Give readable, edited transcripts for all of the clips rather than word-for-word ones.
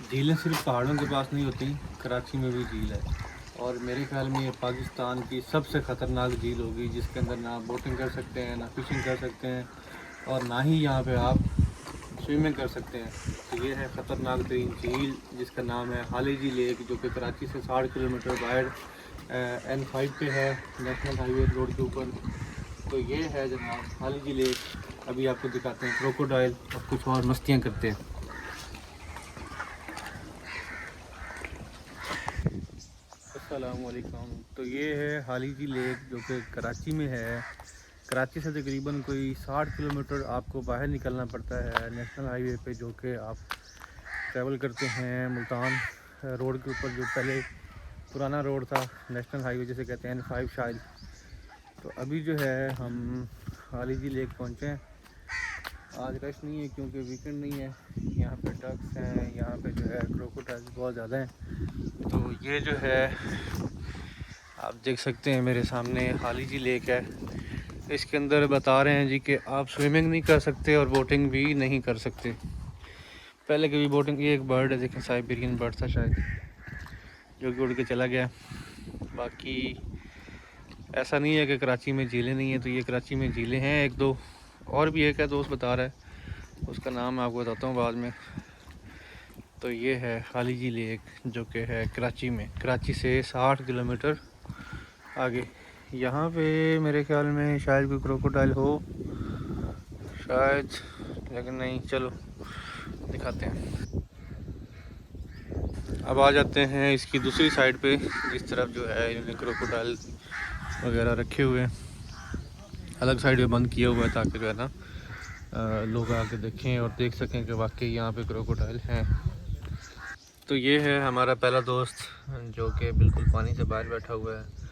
झीलें सिर्फ पहाड़ों के पास नहीं होती, कराची में भी झील है। और मेरे ख्याल में ये पाकिस्तान की सबसे ख़तरनाक झील होगी, जिसके अंदर ना आप बोटिंग कर सकते हैं, ना फिशिंग कर सकते हैं, और ना ही यहाँ पे आप स्विमिंग कर सकते हैं। तो ये है ख़तरनाक तरीन झील, जिसका नाम है हालीजी लेक, जो कि कराची से 60 किलोमीटर बाहर N5 पे है, नेशनल हाईवे रोड के ऊपर। तो ये है जनाब हालीजी लेक। अभी आपको दिखाते हैं क्रोकोडाइल और कुछ और मस्तियाँ करते हैं। अस्सलामुअलैकुम। तो ये है हालीजी लेक, जो कि कराची में है। कराची से तकरीबन कोई 60 किलोमीटर आपको बाहर निकलना पड़ता है नेशनल हाईवे पे, जो कि आप ट्रैवल करते हैं मुल्तान रोड के ऊपर, जो पहले पुराना रोड था, नेशनल हाईवे जिसे कहते हैं N5 शायद। तो अभी जो है हम हालीजी लेक पहुँचे हैं। आज रश नहीं है क्योंकि वीकेंड नहीं है। यहाँ पे डक्स हैं, यहाँ पे जो है क्रोकोडाइल्स बहुत ज़्यादा हैं। तो ये जो है आप देख सकते हैं मेरे सामने हालीजी लेक है। इसके अंदर बता रहे हैं जी कि आप स्विमिंग नहीं कर सकते और बोटिंग भी नहीं कर सकते। पहले कभी बोटिंग, ये एक बर्ड है देखें, साइबेरियन बर्ड था शायद, जो कि उड़ के चला गया। बाकी ऐसा नहीं है कि कराची में झीलें नहीं है, तो ये कराची में झीलें हैं एक दो, और भी एक है दोस्त बता रहा है, उसका नाम मैं आपको बताता हूँ बाद में। तो ये है हालीजी लेक, जो कि है कराची में, कराची से 60 किलोमीटर आगे। यहाँ पे मेरे ख्याल में शायद कोई क्रोकोडाइल हो शायद, लेकिन नहीं। चलो दिखाते हैं। अब आ जाते हैं इसकी दूसरी साइड पे, जिस तरफ जो है इन्होंने क्रोकोडाइल वगैरह रखे हुए हैं। अलग साइड में बंद किया हुआ है ताकि जो है ना लोग आके देखें और देख सकें कि वाकई यहाँ पे क्रोकोडाइल हैं। तो ये है हमारा पहला दोस्त, जो कि बिल्कुल पानी से बाहर बैठा हुआ है।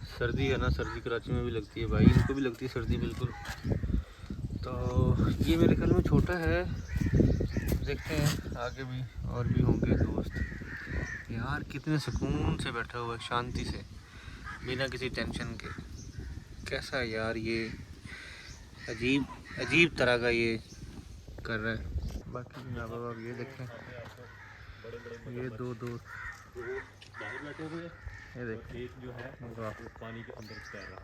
सर्दी है ना, सर्दी कराची में भी लगती है भाई, इनको भी लगती है सर्दी बिल्कुल। तो ये मेरे ख्याल में छोटा है, देखते हैं आगे भी और भी होंगे दोस्त। यार कितने सुकून से बैठा हुआ है, शांति से, बिना किसी टेंशन के। कैसा है यार ये, अजीब अजीब तरह का ये कर रहा है। बाकी यहाँ पर आप ये देखें, ये दो दोस्त बाहर बैठे हुए हैं, ये देखें, एक जो है वो पानी के अंदर तैर रहा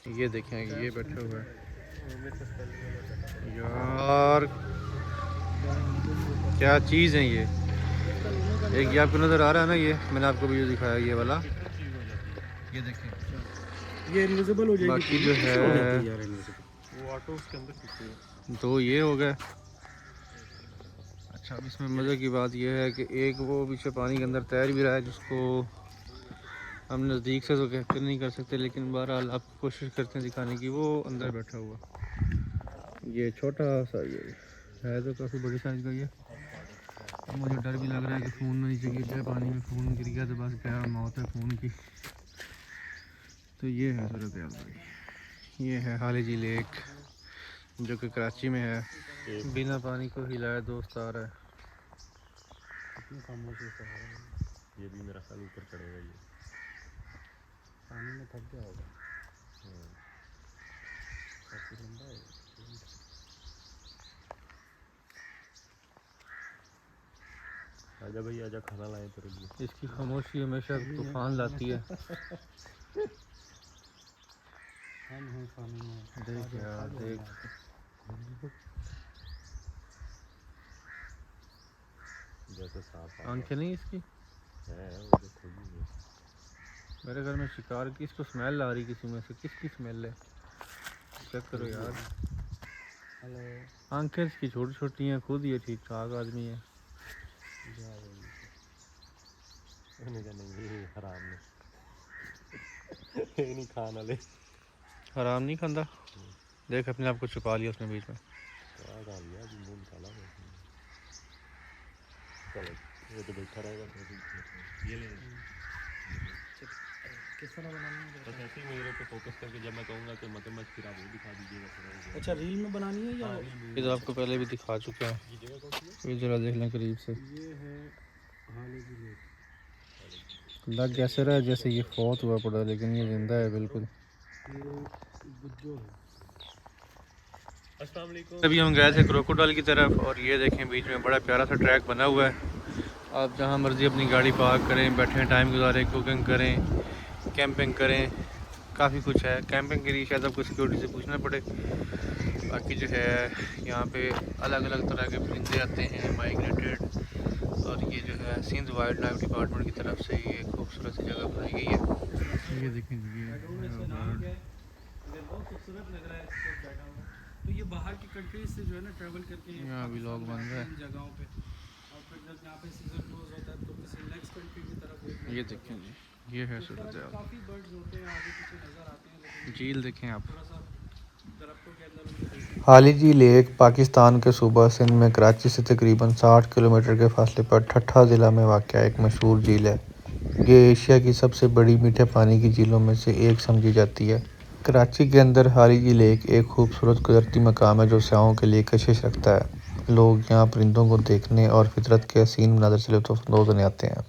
है। ये देखें, ये बैठा हुआ है यार, क्या चीज़ है ये। एक ये आपको नज़र आ रहा है ना, ये मैंने आपको वीडियो दिखाया ये वाला, ये देखें, ये इनविजिबल हो जाएगी। बाकी जो है यार इनविजिबल वो ऑटो उसके अंदर खींचती है। दो ये हो गए। अच्छा, अब इसमें मज़े की बात यह है कि एक वो पीछे पानी के अंदर तैर भी रहा है, जिसको हम नज़दीक से तो कैप्चर नहीं कर सकते, लेकिन बहरहाल आप कोशिश करते हैं दिखाने की। वो अंदर बैठा हुआ, ये छोटा सा, ये है तो काफ़ी बड़ी साइज़ का ये। अब मुझे डर भी लग रहा है कि फ़ोन में नीचे गिर जाए, पानी में फ़ोन गिर गया तो बस क्या मौत है फ़ोन की। तो ये है सूरत हाल भाई। ये है हालीजी लेक, जो कि कराची में है। बिना पानी को हिलाए दोस्त आ रहा है। कितनी खामोशी से है। ये भी मेरा ख्याल ऊपर चढ़ेगा, ये पानी में थक गया होगा। काफ़ी लंबा है। आजा भाई आजा, खाना लाए तेरे लिए। इसकी खामोशी हमेशा तूफान लाती है। हम हैं खाने में। देख यार देख, जैसे सांप आंखें नहीं इसकी। है वो जो खुली है। मेरे घर में शिकार की, इसको स्मेल आ रही किसी में से, किसकी स्मेल है, चेक करो यार। हेलो। आंखें इसकी छोटी छोटी हैं, खुद ये ठीक ठाक आदमी है। नहीं ये हराम ने ये नहीं खाना ले। हराम नहीं खांदा, देख अपने आप को छुपा लिया उसने बीच में। लिया मुंह निकाला। चलो ये तो बैठा रहेगा तो ये ले किस तरह बनानी है। बस ऐसे ही मेरे पे फोकस करके जब मैं कहूँगा कि मगरमच्छ फिर आप वो दिखा दीजिएगा। अच्छा रील में बनानी है या ये तो आपको पहले भी दिखा चुका है, ये जगह कौन सी है? ये जरा देख लें करीब से। ये है हालीजी लेक। लग कैसे रहा है जैसे ये फौत हुआ पड़ा, लेकिन ये जिंदा है बिल्कुल। ये गुज्जो है। अस्सलाम वालेकुम। अभी हम गए थे क्रोकोडाइल की तरफ और ये देखें बीच में बड़ा प्यारा सा ट्रैक बना हुआ है। आप जहाँ मर्ज़ी अपनी गाड़ी पार्क करें, बैठें, टाइम गुजारें, कुकिंग करें, कैंपिंग करें, काफ़ी कुछ है। कैंपिंग के लिए शायद आपको सिक्योरिटी से पूछना पड़े। बाकी जो है यहाँ पे अलग अलग तरह के परिंदे आते हैं माइग्रेटेड। और ये जो है सिंध वाइल्ड लाइफ डिपार्टमेंट की तरफ से ये खूबसूरत सी जगह बनाई गई है। ये देखें बहुत खूबसूरत लग रहा है इस वक्त बैठा हुआ। तो ये बाहर की कंट्रीज से जो है ना ट्रैवल करके यहाँ भी लोग बन रहे हैं इन जगहों पे, और फिर जब यहाँ पे सीजन क्लोज होता है तो किसी नेक्स्ट कंट्री की तरफ ये देखें जी, ये है सूरत हाल। काफ़ी बर्ड्स होते हैं आगे पीछे नज़र आते हैं, लेकिन झील देखें आप। थोड़ा सा दरख्तों के अंदर उनको देखने हालीजी लेक पाकिस्तान के सूबा सिंध में कराची से तकरीबन 60 किलोमीटर के फासले पर ठट्ठा ज़िला में वाक़या एक मशहूर झील है। ये एशिया की सबसे बड़ी मीठे पानी की झीलों में से एक समझी जाती है। कराची के अंदर हालीजी लेक एक खूबसूरत कुदरती मकाम है जो सयाहों के लिए कशिश रखता है। लोग यहाँ परिंदों को देखने और फितरत के हसीन मनाज़र से लुत्फ़ अंदोज़ होने आते हैं।